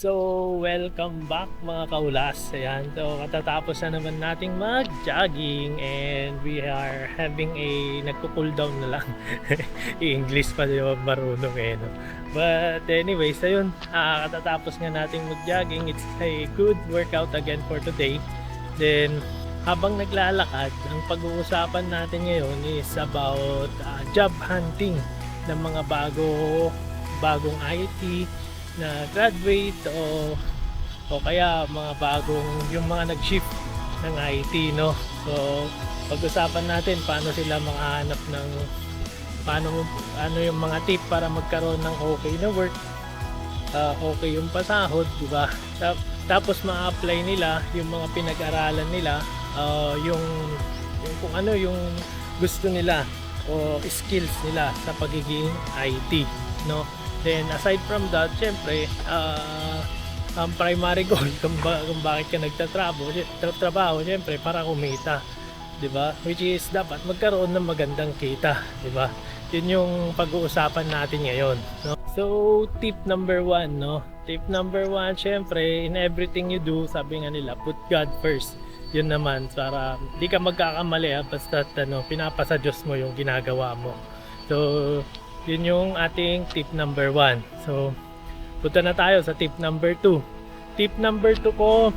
So, welcome back mga kaulas. Ayan, so katatapos na naman nating mag-jogging and we are having nagko-cool down na lang. I-English pa di ba marunong no? But anyways, ayun, katatapos nga nating mag-jogging. It's a good workout again for today. Then, habang naglalakad, ang pag-uusapan natin ngayon is about job hunting ng mga bagong IT na graduate o kaya mga yung mga nag-shift ng IT, no? So pag-usapan natin paano sila makahanap ng ano yung mga tip para magkaroon ng okay na work, okay yung pasahod, di ba? Tapos ma-apply nila yung mga pinag-aralan nila, yung kung ano yung gusto nila o skills nila sa pagiging IT, no? Then aside from that, syempre ang primary goal kung bakit ka nagtatrabaho, syempre para kumita, 'di ba? Which is dapat magkaroon ng magandang kita, 'di ba? 'Yun yung pag-uusapan natin ngayon, no? So, tip number 1, no? Tip number 1, syempre in everything you do, sabi nga nila, put God first. 'Yun naman para hindi ka magkakamali, basta pinapasa Diyos mo yung ginagawa mo. So, yun yung ating tip number 1. So, punta na tayo sa tip number 2. Tip number 2 ko,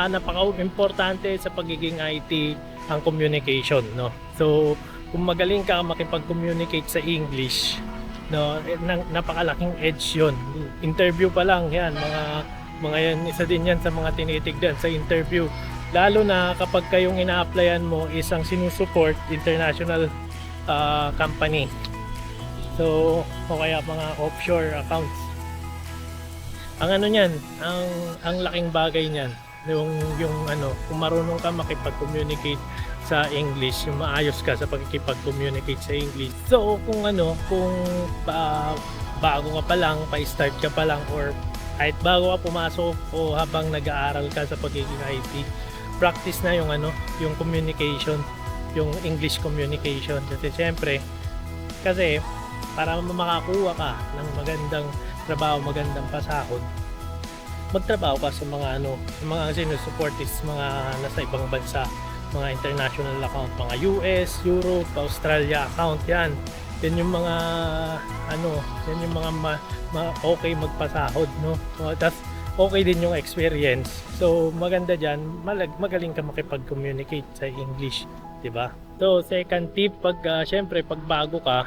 napaka-importante sa pagiging IT ang communication, no? So, kung magaling ka makipag-communicate sa English, no, napakalaking edge yun. Interview pa lang yan, mga yan, isa din yan sa mga tinitignan sa interview. Lalo na kapag kayong ina-applyan mo isang sinusuport international company. So, o kaya mga offshore accounts. Ang ano niyan, ang laking bagay niyan, yung kung marunong ka makipag-communicate sa English, yung maayos ka sa pagkikipag-communicate sa English. So, kung bago ka pa lang, pa-start ka pa lang, or kahit bago ka pumasok o habang nag-aaral ka sa pagiging IT, practice na yung communication, yung English communication. Kasi syempre, para makakuha ka ng magandang trabaho, magandang pasahod, magtrabaho ka sa mga sinusuport is mga nasa ibang bansa, mga international account, mga US, Europe, Australia account, yan yung mga yan yung mga okay magpasahod, no? Tapos okay din yung experience. So maganda diyan, magaling ka makipag-communicate sa English, 'di ba? So, second tip, syempre pag bago ka,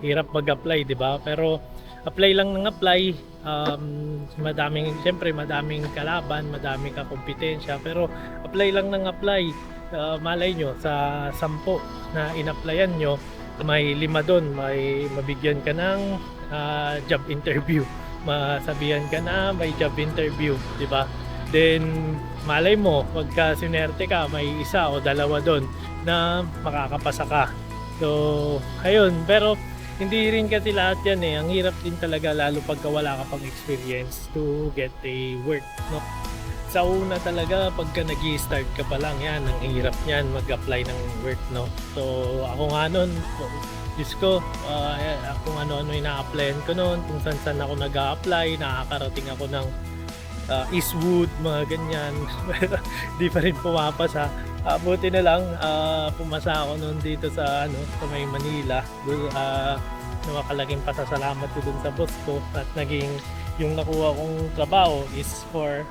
hirap mag-apply, 'di ba? Pero apply lang ng apply, madaming kalaban, madaming kakompetensya, pero apply lang ng apply. Malay nyo sa 10 na in-applyan nyo, may 5 doon, may mabigyan ka ng job interview. Masabihan ka na may job interview, 'di ba? Then malay mo, pagka sinerte ka, may 1 o 2 doon na makakapasa ka. So, ayun, pero hindi rin kasi lahat yan Ang hirap din talaga, lalo pagka wala ka pang experience to get a work, no? Sa una talaga, pagka nag-i-start ka pa lang, yan, ang hirap niyan mag-apply ng work, no? So, ako nga nun, Diyos ko, kung ano-ano ina-applyan ko nun, kung saan ako nag-a-apply, nakakarating ako ng Eastwood, mga ganyan. Di pa rin pumapasa. Buti na lang, pumasa ako noon dito sa may Manila. Nakakalaking pasasalamat ko dun sa boss ko, at yung nakuha kong trabaho is for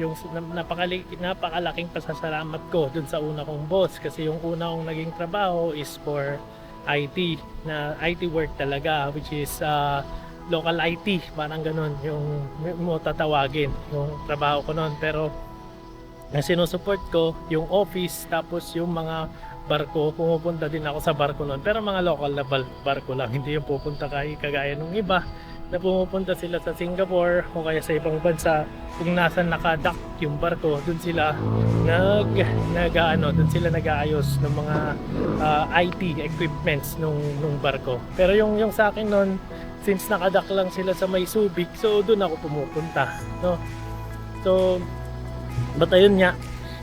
yung napakalaking pasasalamat ko dun sa una kong boss, kasi yung una kong naging trabaho is for IT, na IT work talaga, which is local IT, parang ganun yung mo tatawagin yung trabaho ko noon. Pero ang sinusupport ko yung office, tapos yung mga barko, pumupunta din ako sa barko noon, pero mga local na barko lang, hindi yung pupunta kagaya ng iba na pumupunta sila sa Singapore o kaya sa ibang bansa. Kung nasan naka-dock yung barko, dun sila dun sila nag-aayos ng mga IT equipments nung barko. Pero yung sa akin noon, since nakadak lang sila sa may Subic, so doon ako pumupunta, no? So, but ayun nga,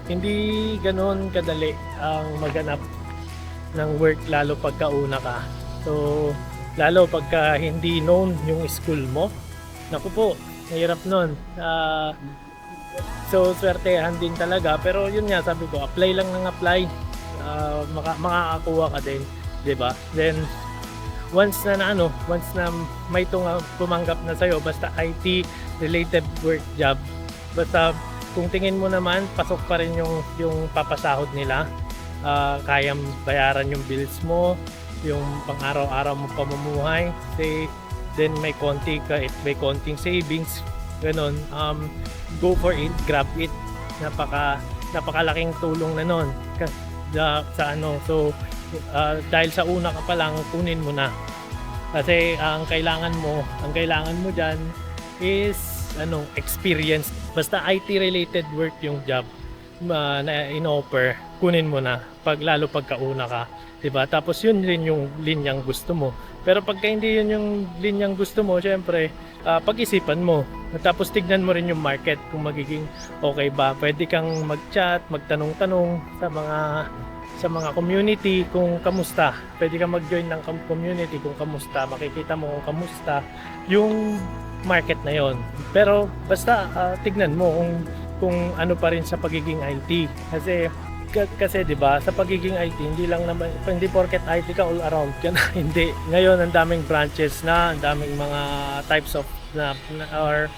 hindi ganoon kadali ang maganap ng work, lalo pagka una ka. So, lalo pagka hindi known yung school mo, naku po, Mahirap nun. So, swertehan din talaga. Pero yun nga, sabi ko, apply lang ng apply. Makakakuha ka din. 'Di ba? Then, once na may tumanggap na sa'yo, basta IT related work job, basta kung tingin mo naman, pasok pa rin yung papasahod nila, kayang bayaran yung bills mo, yung pang-araw-araw mo pamumuhay, then may konting savings, ganon, go for it, grab it, napakalaking tulong na nun so dahil sa una ka pa lang, kunin mo na kasi ang kailangan mo dyan is experience. Basta IT related work yung job na in-offer, kunin mo na lalo pagkauna ka, 'di ba? Tapos yun rin yung linyang gusto mo. Pero pagka hindi yun yung linyang gusto mo, syempre pag-isipan mo. Tapos tignan mo rin yung market kung magiging okay ba. Pwede kang mag-chat, magtanong-tanong sa mga community kung kamusta. Pwede kang mag-join ng community kung kamusta. Makikita mo kung kamusta yung market na yon. Pero basta tignan mo kung ano pa rin sa pagiging IT. Kasi 'di ba, sa pagiging IT hindi porket IT ka all around ka na. Hindi. Ngayon ang daming branches na, ang daming mga types of or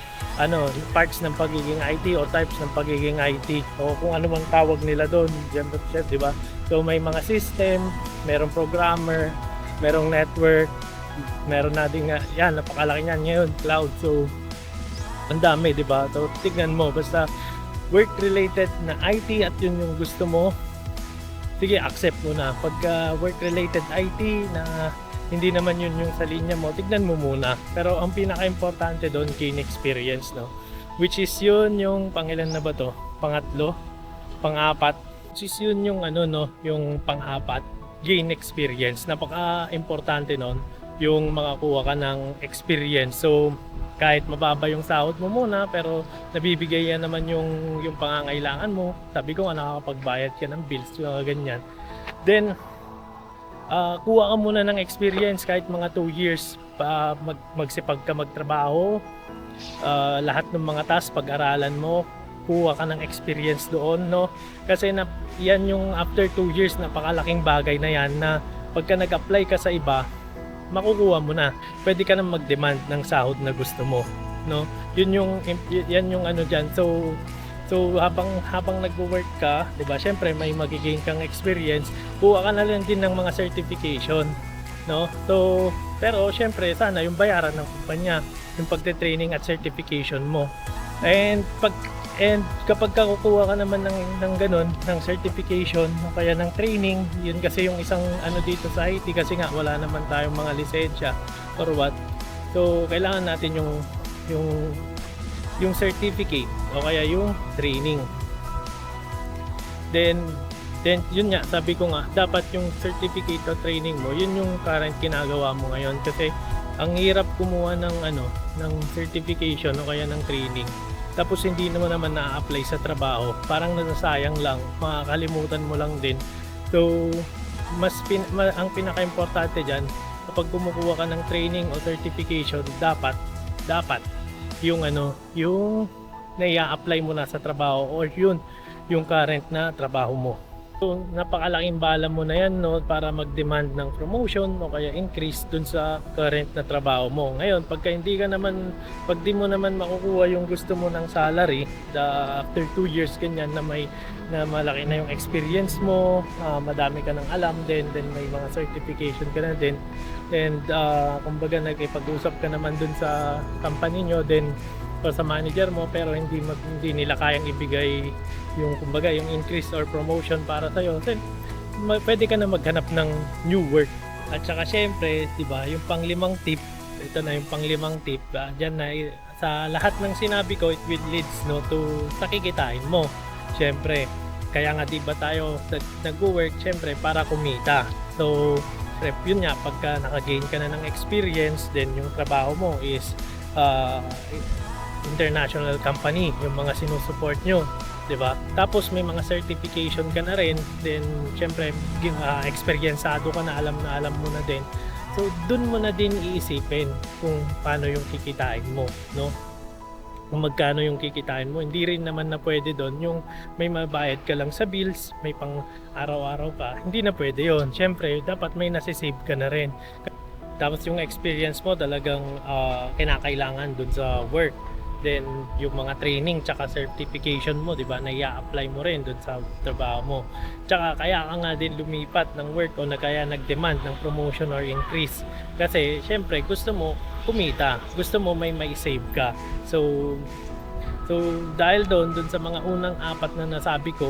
parts ng pagiging IT o types ng pagiging IT o kung ano mang tawag nila doon, di ba? So may mga system, merong programmer, merong network, meron na din yan, napakalaki niyan ngayon, cloud. So ang dami, di ba? So tignan mo, basta work related na IT at yun yung gusto mo, sige, accept mo na. Pagka work related IT na hindi naman yun yung sa linya mo, tignan mo muna. Pero ang pinaka-importante doon, gain experience, no? Which is yun yung pangilan na ba to? Pangatlo? Pang-apat? Which is yun yung yung pang-apat, gain experience. Napaka-importante nun, yung makakuha ka ng experience. So, kahit mababa yung sahod mo muna, pero nabibigay yan naman yung pangangailangan mo. Sabi ko nga, nakakapagbayad ka ng bills, ganyan. Then, kuha ka muna ng experience kahit mga 2 years magsipag ka magtrabaho, lahat ng mga tasks pag-aralan mo, kuha ka ng experience doon, no? Kasi yan yung after 2 years, napakalaking bagay na yan na pagka nag-apply ka sa iba, makukuha mo na. Pwede ka nang mag-demand ng sahod na gusto mo, no? Yan yung diyan. So habang nagwo-work ka, 'di ba? Syempre may magiging kang experience. Kuha ka na lang din ng mga certification, no? So pero syempre sana yung bayaran ng kumpanya, yung pagte-training at certification mo. And kapag kukuha ka naman ng ganun, ng certification o kaya ng training, yun kasi yung isang dito sa IT, kasi nga wala naman tayong mga lisensya or what. So kailangan natin yung certificate o kaya yung training. Then yun nga, sabi ko nga, dapat yung certificate o training mo, yun yung current ginagawa mo ngayon, kasi ang hirap kumuha ng certification o kaya ng training tapos hindi naman na-apply sa trabaho, parang nasasayang lang, makakalimutan mo lang din. So ang pinaka-importante dyan, kapag kumukuha ka ng training o certification, dapat yung na-i-apply mo na sa trabaho or yung current na trabaho mo. So napakalaking bala mo na yan, no, para mag-demand ng promotion o kaya increase dun sa current na trabaho mo. Ngayon, pag di mo naman makukuha yung gusto mo ng salary after 2 years ganyan na malaki na yung experience mo, madami ka nang alam din, then may mga certification ka na din, and kumbaga nag-ipag-usap ka naman dun sa company nyo, then o sa manager mo, pero hindi nila kayang ibigay yung increase or promotion para sa iyo, then pwede ka na maghanap ng new work. At saka syempre, 'di ba, yung pang-limang tip, ito na yung pang-limang tip, diyan na sa lahat ng sinabi ko, it will leads to sakikitain mo. Syempre, kaya nga 'di ba tayo nag-work syempre para kumita. So, yun nga, pagka naka-gain ka na ng experience, then yung trabaho mo is international company, yung mga sinusuport nyo, 'di ba? Tapos may mga certification ka na rin, then syempre experiencado ka na, alam mo na din. So doon mo na din iisipin kung paano yung kikitain mo, no? kung magkano yung kikitain mo. Hindi rin naman na pwede doon yung may mabayad ka lang sa bills, may pang araw-araw ka. Hindi na pwede yon. Siyempre, dapat may nasisave ka na rin. Tapos yung experience mo talagang kinakailangan doon sa work. Then yung mga training tsaka certification mo, 'di ba? Na i-apply mo rin doon sa trabaho mo. Tsaka kaya ka nga din lumipat ng work o na kaya nag-demand ng promotion or increase. Kasi syempre gusto mo kumita, gusto mo may save ka. So dahil doon sa mga unang apat na nasabi ko,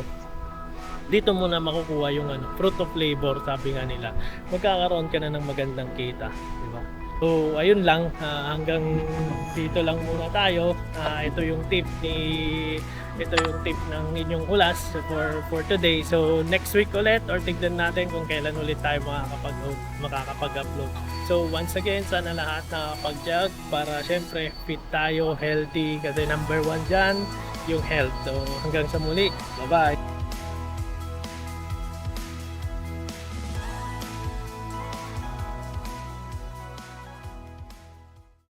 dito mo na makukuha yung fruit of labor, sabi nga nila. Magkakaroon ka na ng magandang kita, di ba? So ayun lang, hanggang dito lang muna tayo. Ito yung tip ng inyong ulas for today. So next week ulit or tignan natin kung kailan ulit tayo makakapag-upload. So once again, sana lahat nakakapag-jog para syempre fit tayo, healthy, kasi number one dyan yung health. So hanggang sa muli, bye bye.